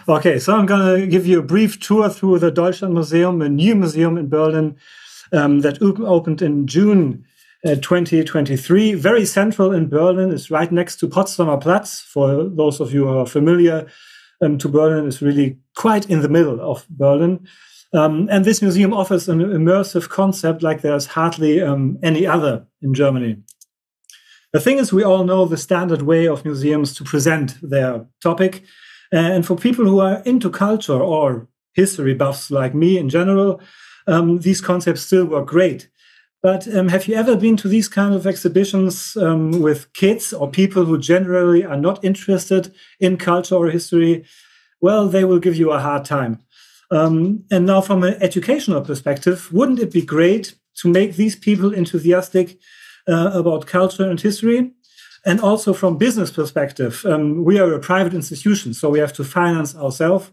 Okay, so I'm going to give you a brief tour through the Deutschlandmuseum, a new museum in Berlin that opened in June 2023. Very central in Berlin. It's right next to Potsdamer Platz. For those of you who are familiar to Berlin, it's really quite in the middle of Berlin. And this museum offers an immersive concept like there's hardly any other in Germany. The thing is, we all know the standard way of museums to present their topic. And for people who are into culture or history buffs like me in general, these concepts still work great. But have you ever been to these kind of exhibitions with kids or people who generally are not interested in culture or history? Well, they will give you a hard time. And now from an educational perspective, wouldn't it be great to make these people enthusiastic about culture and history? And also from business perspective, we are a private institution, so we have to finance ourselves.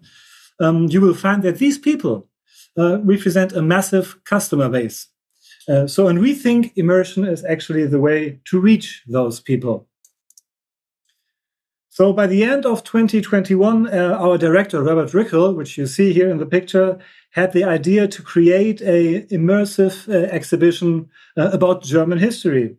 You will find that these people represent a massive customer base. And we think immersion is actually the way to reach those people. So by the end of 2021, our director, Robert Rickel, which you see here in the picture, had the idea to create an immersive exhibition about German history.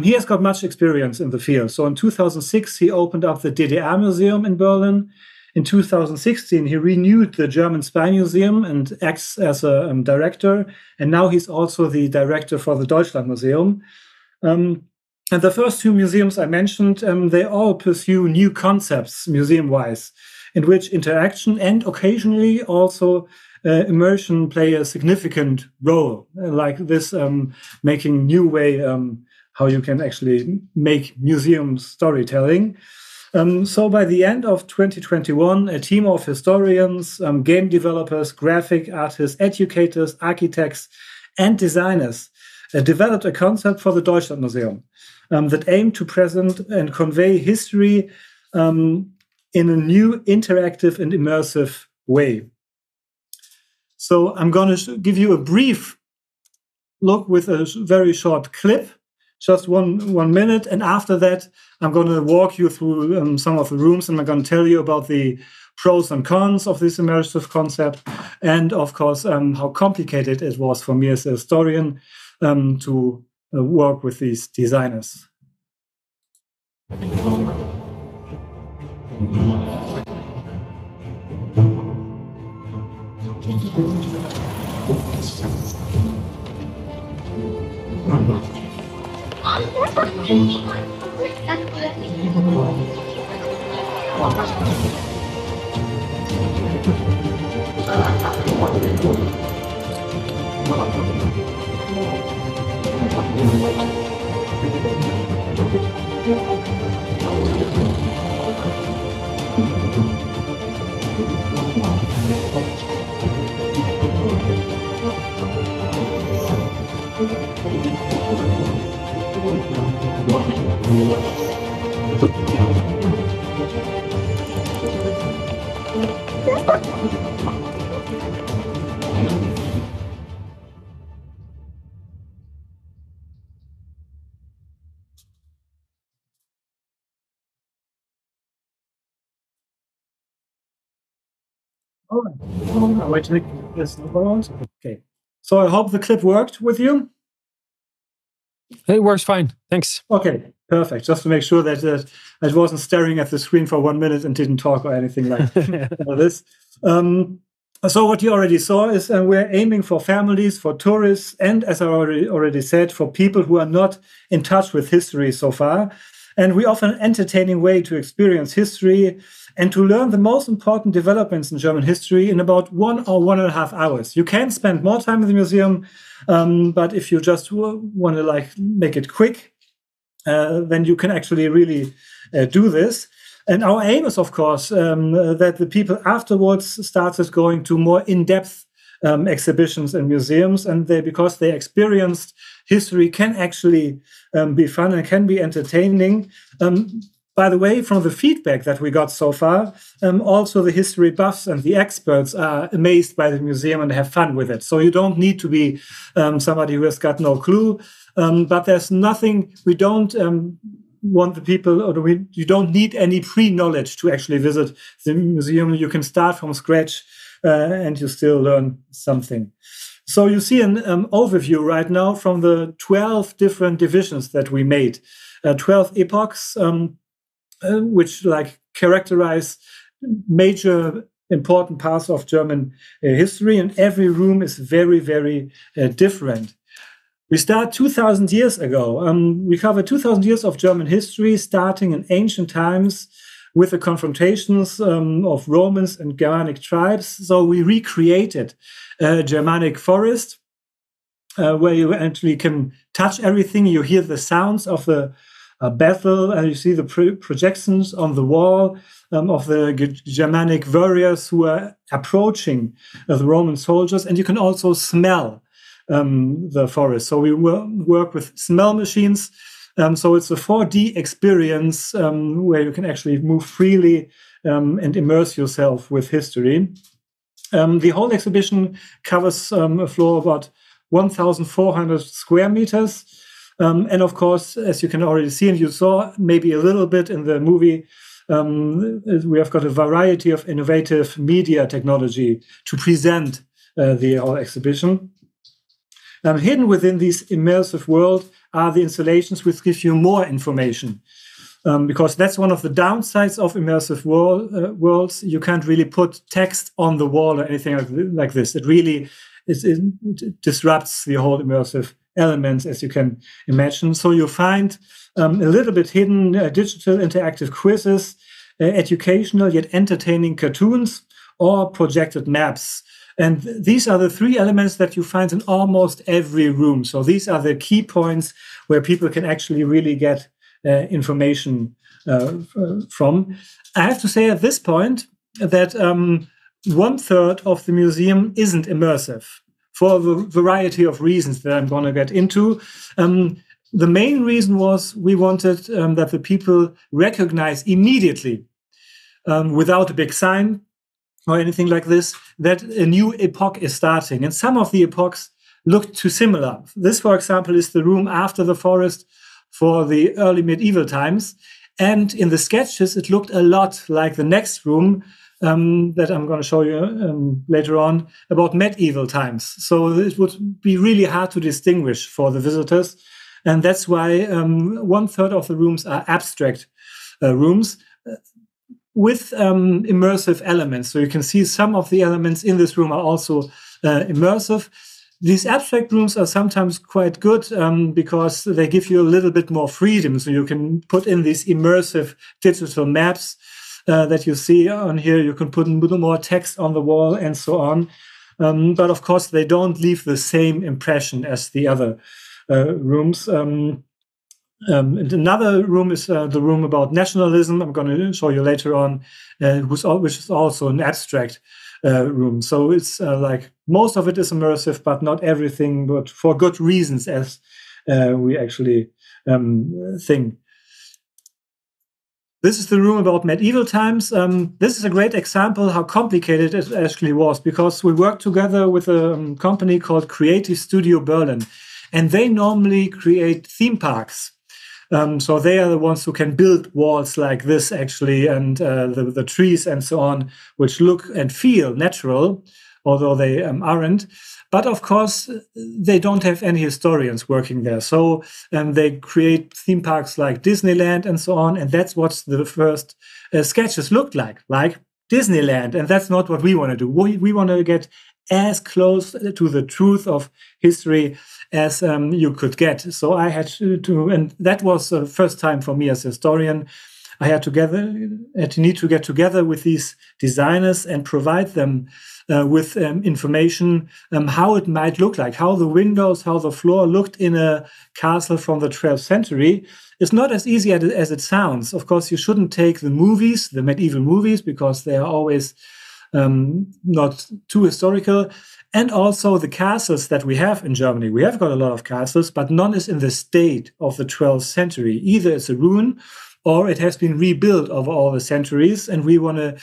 He has got much experience in the field. So in 2006, he opened up the DDR Museum in Berlin. In 2016, he renewed the German Spy Museum and acts as a director. And now he's also the director for the Deutschlandmuseum. And the first two museums I mentioned, they all pursue new concepts museum-wise, in which interaction and occasionally also immersion play a significant role, like this making new way how you can actually make museum storytelling. So by the end of 2021, a team of historians, game developers, graphic artists, educators, architects, and designers developed a concept for the Deutschlandmuseum that aimed to present and convey history in a new interactive and immersive way. So I'm going to give you a brief look with a very short clip, just one minute. And after that, I'm going to walk you through some of the rooms, and I'm going to tell you about the pros and cons of this immersive concept. And of course, how complicated it was for me as a historian to work with these designers. All right. I'll wait to make this around. Okay. So I hope the clip worked with you. It works fine. Thanks. Okay, perfect. Just to make sure that I wasn't staring at the screen for 1 minute and didn't talk or anything like this. So what you already saw is we're aiming for families, for tourists, and as I already said, for people who are not in touch with history so far. And we offer an entertaining way to experience history and to learn the most important developments in German history in about 1 or 1.5 hours. You can spend more time in the museum, but if you just want to make it quick, then you can actually really do this. And our aim is, of course, that the people afterwards started going to more in-depth exhibitions and museums, and because they experienced history can actually be fun and can be entertaining. By the way, from the feedback that we got so far, also the history buffs and the experts are amazed by the museum and have fun with it. So you don't need to be somebody who has got no clue, but there's nothing, we don't want the people, you don't need any pre-knowledge to actually visit the museum. You can start from scratch and you still learn something. So you see an overview right now from the 12 different divisions that we made, 12 epochs, which like characterize major important parts of German history, and every room is very, very different. We start 2,000 years ago. We cover 2,000 years of German history, starting in ancient times with the confrontations of Romans and Germanic tribes. So we recreated a Germanic forest where you actually can touch everything. You hear the sounds of the battle, and you see the projections on the wall of the Germanic warriors who are approaching the Roman soldiers, and you can also smell the forest. So we work with smell machines. So it's a 4D experience where you can actually move freely and immerse yourself with history. The whole exhibition covers a floor about 1,400 square meters. And of course, as you can already see, and you saw maybe a little bit in the movie, we have got a variety of innovative media technology to present the whole exhibition. Hidden within this immersive world are the installations which give you more information. Because that's one of the downsides of immersive worlds. You can't really put text on the wall or anything like this. It really it disrupts the whole immersive elements, as you can imagine. So you find a little bit hidden digital interactive quizzes, educational yet entertaining cartoons, or projected maps. And these are the three elements that you find in almost every room. So these are the key points where people can actually really get information from. I have to say at this point that 1/3 of the museum isn't immersive for a variety of reasons that I'm going to get into. The main reason was we wanted that the people recognize immediately, without a big sign or anything like this, that a new epoch is starting. And some of the epochs look too similar. This, for example, is the room after the forest for the early medieval times. And in the sketches, it looked a lot like the next room that I'm going to show you later on about medieval times. So it would be really hard to distinguish for the visitors. And that's why 1/3 of the rooms are abstract rooms with immersive elements. So you can see some of the elements in this room are also immersive. These abstract rooms are sometimes quite good because they give you a little bit more freedom. So you can put in these immersive digital maps that you see on here. You can put a little more text on the wall and so on. But of course, they don't leave the same impression as the other rooms. And another room is the room about nationalism. I'm going to show you later on, which is also an abstract room. So it's like most of it is immersive, but not everything, but for good reasons, as we actually think. This is the room about medieval times. This is a great example how complicated it actually was, because we worked together with a company called Creative Studio Berlin, and they normally create theme parks. So they are the ones who can build walls like this, actually, and the trees and so on, which look and feel natural, although they aren't. But of course, they don't have any historians working there. So they create theme parks like Disneyland and so on. And that's what the first sketches looked like Disneyland. And that's not what we want to do. We want to get as close to the truth of history as you could get. So I had to, and that was the first time for me as a historian. I had to need to get together with these designers and provide them with information how it might look like, how the windows, how the floor looked in a castle from the 12th century. It's not as easy as it sounds. Of course, you shouldn't take the movies, the medieval movies, because they are always not too historical. And also the castles that we have in Germany. We have got a lot of castles, but none is in the state of the 12th century. Either it's a ruin or it has been rebuilt over all the centuries. And we want to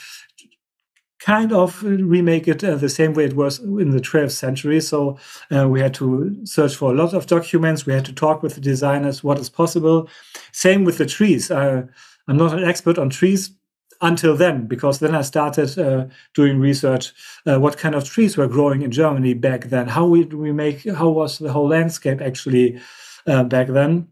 kind of remake it the same way it was in the 12th century. So we had to search for a lot of documents. We had to talk with the designers what is possible. Same with the trees. I'm not an expert on trees until then, because then I started doing research. What kind of trees were growing in Germany back then? How was the whole landscape actually back then?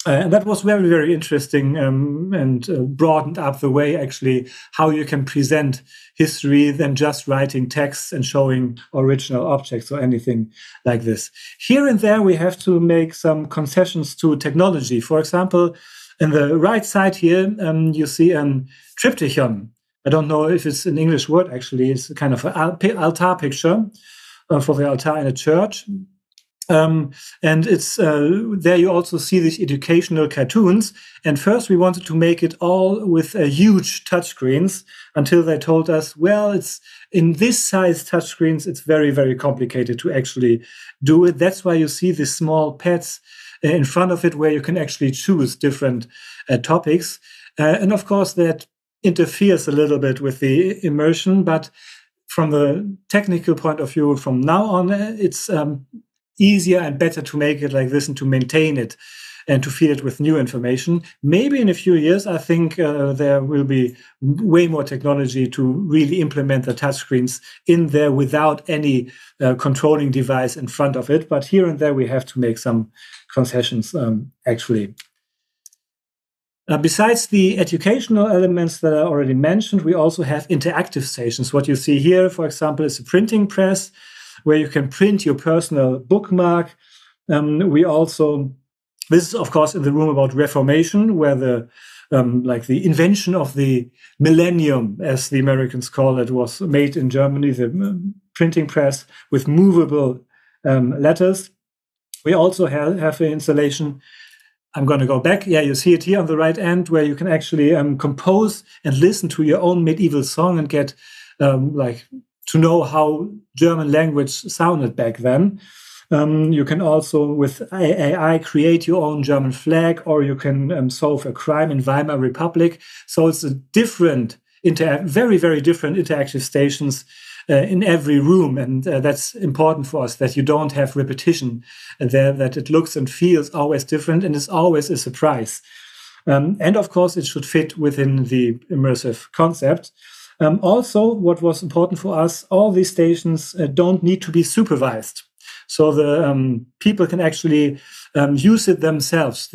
And that was very, very interesting and broadened up the way actually how you can present history than just writing texts and showing original objects or anything like this. Here and there, we have to make some concessions to technology. For example, in the right side here, you see a triptychon. I don't know if it's an English word, actually. It's a kind of an altar picture for the altar in a church. And it's there you also see these educational cartoons. And first we wanted to make it all with huge touchscreens until they told us, well, it's in this size touchscreens, it's very, very complicated to actually do it. That's why you see these small pads in front of it where you can actually choose different topics. And of course, that interferes a little bit with the immersion. But from the technical point of view, from now on, it's easier and better to make it like this and to maintain it and to feed it with new information. Maybe in a few years, I think there will be way more technology to really implement the touchscreens in there without any controlling device in front of it. But here and there, we have to make some concessions, actually. Besides the educational elements that I already mentioned, we also have interactive stations. What you see here, for example, is a printing press where you can print your personal bookmark. This is of course in the room about Reformation, where the invention of the millennium, as the Americans call it, was made in Germany, the printing press with movable letters. We also have an installation. I'm going to go back. Yeah, you see it here on the right end, where you can actually compose and listen to your own medieval song and get to know how German language sounded back then. You can also, with AI, create your own German flag, or you can solve a crime in Weimar Republic. So it's a different, very, very different interactive stations in every room. And that's important for us, that you don't have repetition there, that it looks and feels always different and is always a surprise. And of course, it should fit within the immersive concept. Also, what was important for us, all these stations don't need to be supervised. So the people can actually use it themselves.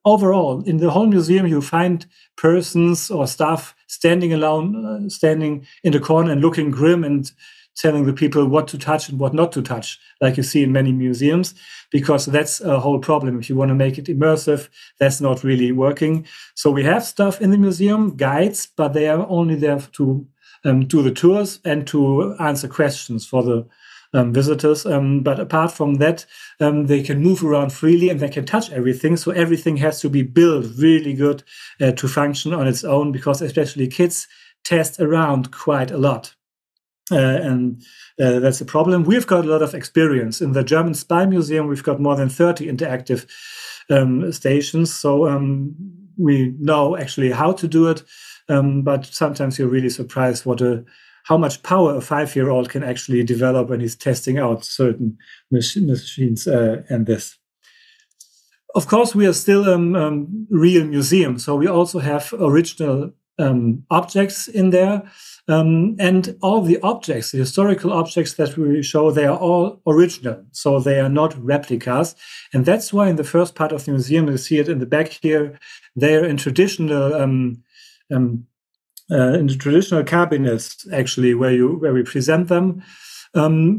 Overall, in the whole museum, you find persons or staff standing alone, standing in the corner and looking grim and telling the people what to touch and what not to touch, like you see in many museums, because that's a whole problem. If you want to make it immersive, that's not really working. So we have stuff in the museum, guides, but they are only there to do the tours and to answer questions for the visitors. But apart from that, they can move around freely and they can touch everything. So everything has to be built really good to function on its own, because especially kids test around quite a lot. And that's a problem. We've got a lot of experience. In the German Spy Museum, we've got more than 30 interactive stations. So we know actually how to do it. But sometimes you're really surprised how much power a 5-year-old can actually develop when he's testing out certain machines and this. Of course, we are still a real museum. So we also have original objects in there. And all the objects, the historical objects that we show, they are all original. So they are not replicas. And that's why in the first part of the museum, you see it in the back here, they are in traditional cabinets, actually, where we present them,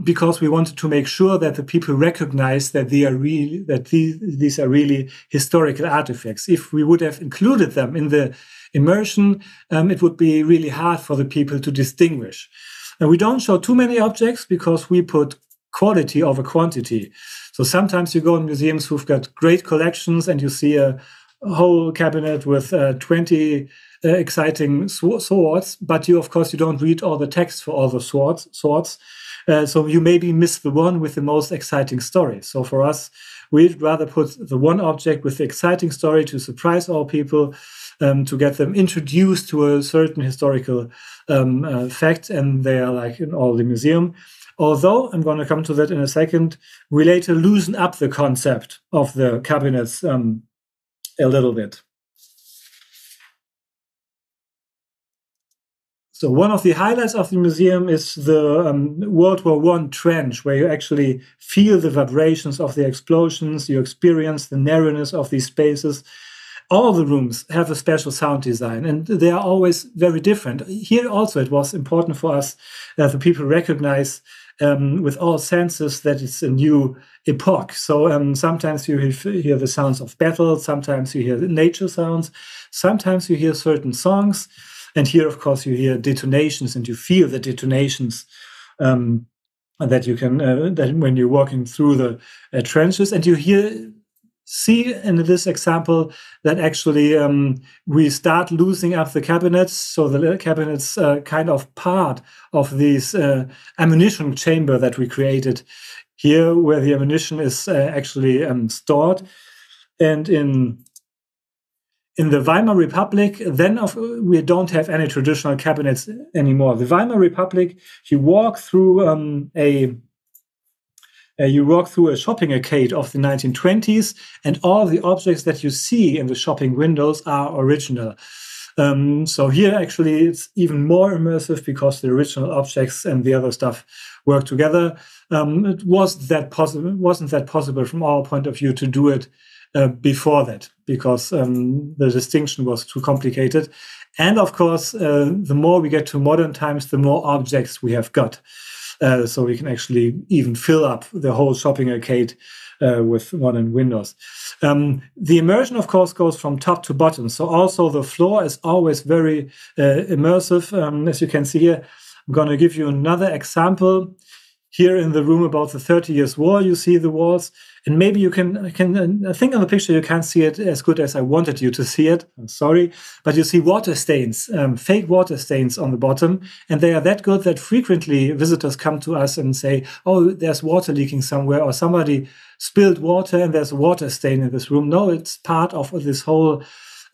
because we wanted to make sure that the people recognize that these are really historical artifacts. If we would have included them in the immersion, it would be really hard for the people to distinguish. And we don't show too many objects because we put quality over quantity. So sometimes you go in museums who've got great collections and you see a whole cabinet with 20 exciting swords, but of course you don't read all the text for all the swords. So you maybe miss the one with the most exciting story. So for us, we'd rather put the one object with the exciting story to surprise all people to get them introduced to a certain historical fact, and they are like in all the museum. Although, I'm going to come to that in a second, we later loosen up the concept of the cabinets a little bit. So one of the highlights of the museum is the World War I trench, where you actually feel the vibrations of the explosions, you experience the narrowness of these spaces. All the rooms have a special sound design, and they are always very different. Here also it was important for us that the people recognize with all senses that it's a new epoch. So sometimes you hear the sounds of battle, sometimes you hear nature sounds, sometimes you hear certain songs. And here, of course, you hear detonations, and you feel the detonations that you can that when you're walking through the trenches, and you see in this example that actually we start losing up the cabinets. So the cabinets kind of part of this ammunition chamber that we created here, where the ammunition is actually stored, and in the Weimar Republic, then we don't have any traditional cabinets anymore. The Weimar Republic, you walk through a shopping arcade of the 1920s, and all the objects that you see in the shopping windows are original. So here, actually, it's even more immersive because the original objects and the other stuff work together. It wasn't that possible from our point of view to do it before that, because the distinction was too complicated. And of course, the more we get to modern times, the more objects we have got. So we can actually even fill up the whole shopping arcade with modern windows. The immersion, of course, goes from top to bottom. So also the floor is always very immersive. As you can see here, I'm going to give you another example. Here in the room about the 30 Years' War, you see the walls, and maybe you can I think on the picture you can't see it as good as I wanted you to see it. I'm sorry, but you see water stains, fake water stains on the bottom, and they are that good that frequently visitors come to us and say, "Oh, there's water leaking somewhere," or "Somebody spilled water and there's a water stain in this room." No, it's part of this whole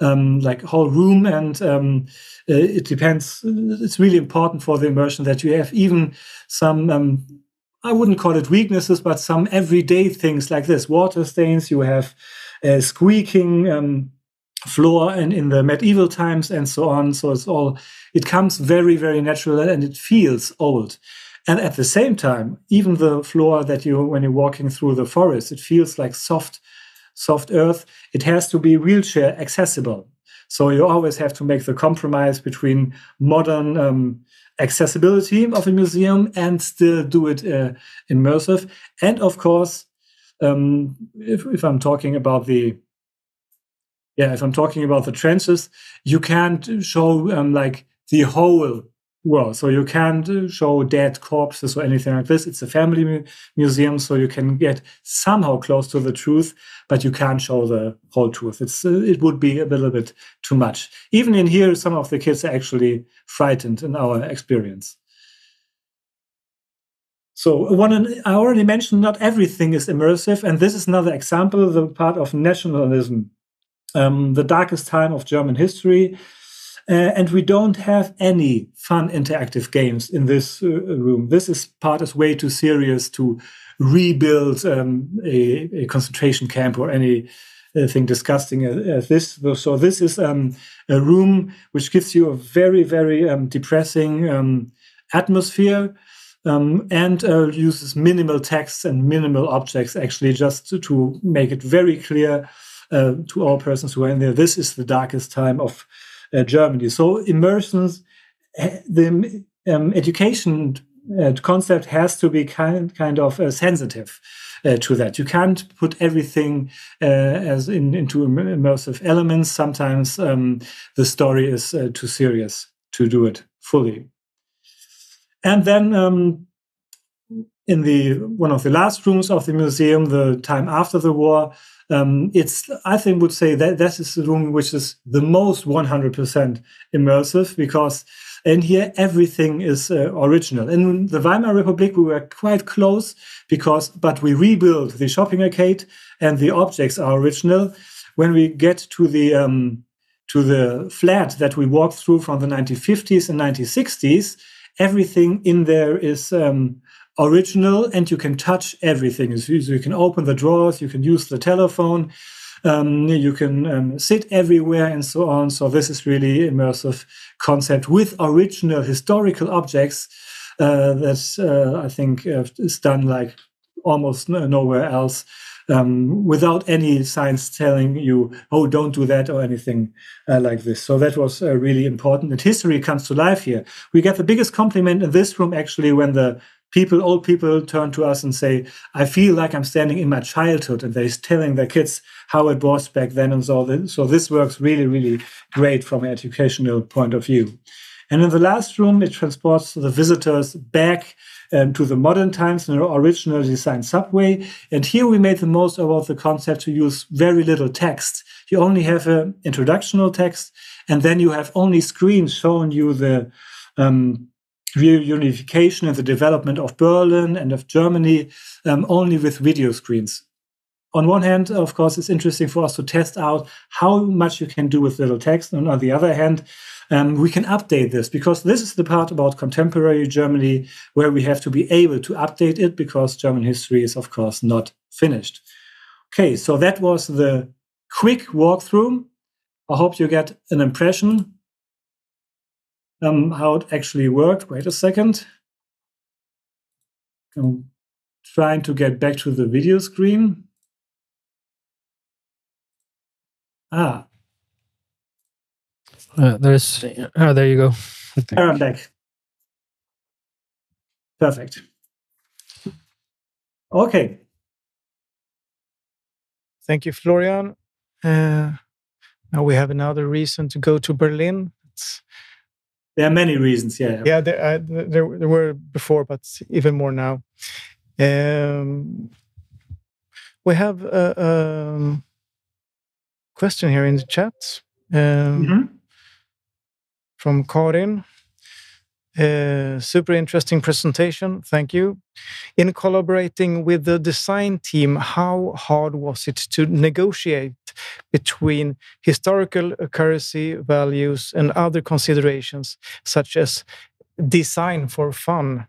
whole room, and it depends. It's really important for the immersion that you have even some. I wouldn't call it weaknesses, but some everyday things like this. Water stains, you have squeaking floor in the medieval times and so on. So it comes very, very natural, and it feels old. And at the same time, even the floor that when you're walking through the forest, it feels like soft earth. It has to be wheelchair accessible. So you always have to make the compromise between modern accessibility of a museum and still do it immersive. And of course, if I'm talking about the trenches, you can't show like the whole world. So you can't show dead corpses or anything like this. It's a family museum, so you can get somehow close to the truth, but you can't show the whole truth. It would be a little bit too much. Even in here, some of the kids are actually frightened in our experience. So I already mentioned not everything is immersive, and this is another example, the part of nationalism, the darkest time of German history. And we don't have any fun interactive games in this room. This part is way too serious to rebuild a concentration camp or anything disgusting as this. So this is a room which gives you a very, very depressing atmosphere and uses minimal text and minimal objects, actually, just to make it very clear to all persons who are in there. This is the darkest time of Germany. So immersions, the education concept has to be kind of sensitive to that. You can't put everything into immersive elements. Sometimes the story is too serious to do it fully. And then in one of the last rooms of the museum, the time after the war, would say that this is the room which is the most 100% immersive, because in here everything is original. In the Weimar Republic, we were quite close but we rebuilt the shopping arcade and the objects are original. When we get to the to the flat that we walked through from the 1950s and 1960s, everything in there is original, and you can touch everything. So you can open the drawers, you can use the telephone, you can sit everywhere and so on. So this is really immersive concept with original historical objects that I think is done like almost nowhere else, without any signs telling you, oh, don't do that or anything like this. So that was really important. And history comes to life here. We get the biggest compliment in this room actually when the old people turn to us and say, I feel like I'm standing in my childhood, and they're telling their kids how it was back then and so on. So this works really, really great from an educational point of view. And in the last room, it transports the visitors back to the modern times in an original design subway. And here we made the most about the concept to use very little text. You only have an introductional text, and then you have only screens showing you the reunification and the development of Berlin and of Germany, only with video screens. On one hand, of course, it's interesting for us to test out how much you can do with little text. And on the other hand, we can update this, because this is the part about contemporary Germany where we have to be able to update it, because German history is, of course, not finished. Okay, so that was the quick walkthrough. I hope you get an impression how it actually worked. Wait a second. I'm trying to get back to the video screen. There you go. Okay. I'm back. Perfect. Okay. Thank you, Florian. Now we have another reason to go to Berlin. There are many reasons, yeah. Yeah, there were before, but even more now. We have a question here in the chat from Karin. Super interesting presentation. Thank you. In collaborating with the design team, how hard was it to negotiate between historical accuracy values and other considerations, such as design for fun,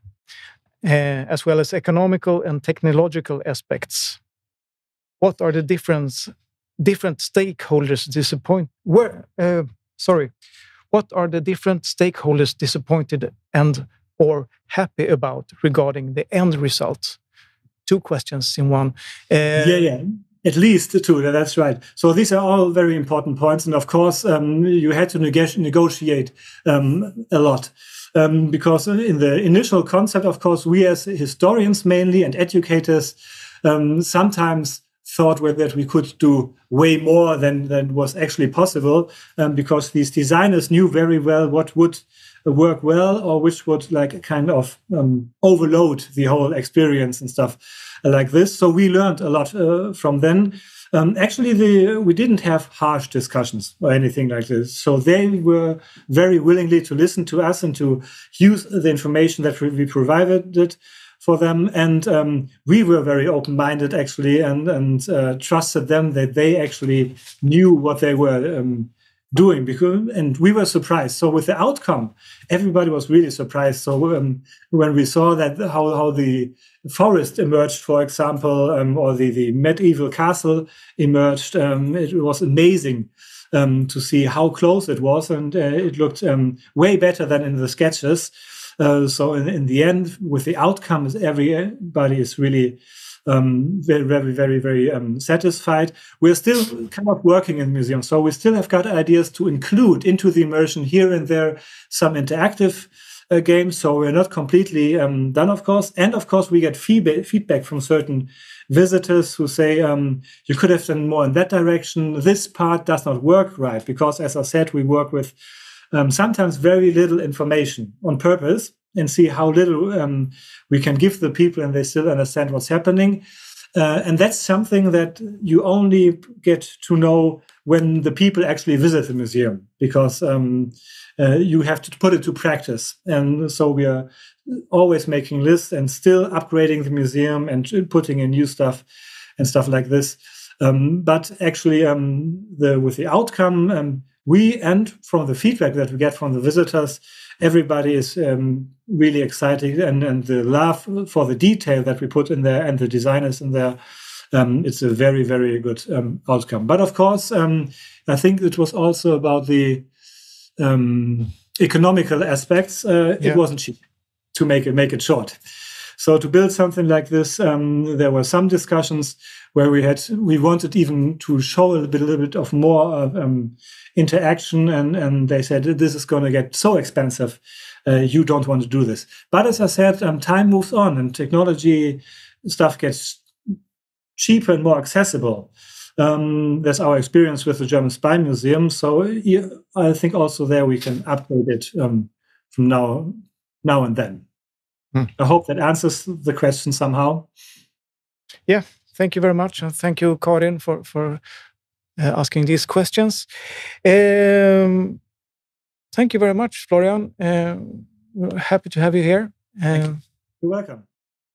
as well as economical and technological aspects? What are the different stakeholders What are the different stakeholders disappointed and or happy about regarding the end result? Two questions in one. At least two, that's right. So these are all very important points. And of course, you had to negotiate a lot. Because in the initial concept, of course, we as historians mainly and educators sometimes thought that we could do way more than was actually possible, because these designers knew very well what would work well or which would like kind of overload the whole experience and stuff like this. So we learned a lot from them. Actually, we didn't have harsh discussions or anything like this. So they were very willingly to listen to us and to use the information that we provided for them. And we were very open-minded, actually, and trusted them that they actually knew what they were doing. And we were surprised. So with the outcome, everybody was really surprised. So when we saw that how the forest emerged, for example, or the medieval castle emerged, it was amazing to see how close it was. And it looked way better than in the sketches. So in the end, with the outcomes, everybody is really very, very, very, very satisfied. We're still kind of working in the museum, so we still have got ideas to include into the immersion here and there some interactive games. So we're not completely done, of course. And of course, we get feedback from certain visitors who say, you could have done more in that direction. This part does not work right, because, as I said, we work with sometimes very little information on purpose, and see how little we can give the people and they still understand what's happening. And that's something that you only get to know when the people actually visit the museum, because you have to put it to practice. And so we are always making lists and still upgrading the museum and putting in new stuff and stuff like this. But actually, with the outcome, and from the feedback that we get from the visitors, everybody is really excited, and the love for the detail that we put in there and the designers in there, it's a very, very good outcome. But of course, I think it was also about the economical aspects. It wasn't cheap, to make it short. So to build something like this, there were some discussions where we wanted even to show a little bit of more interaction, and they said, this is going to get so expensive, you don't want to do this. But as I said, time moves on and technology stuff gets cheaper and more accessible. That's our experience with the German Spy Museum. So I think also there we can upgrade it from now and then. I hope that answers the question somehow. Yeah, thank you very much. And thank you, Karin, for asking these questions. Thank you very much, Florian. We're happy to have you here. You're welcome.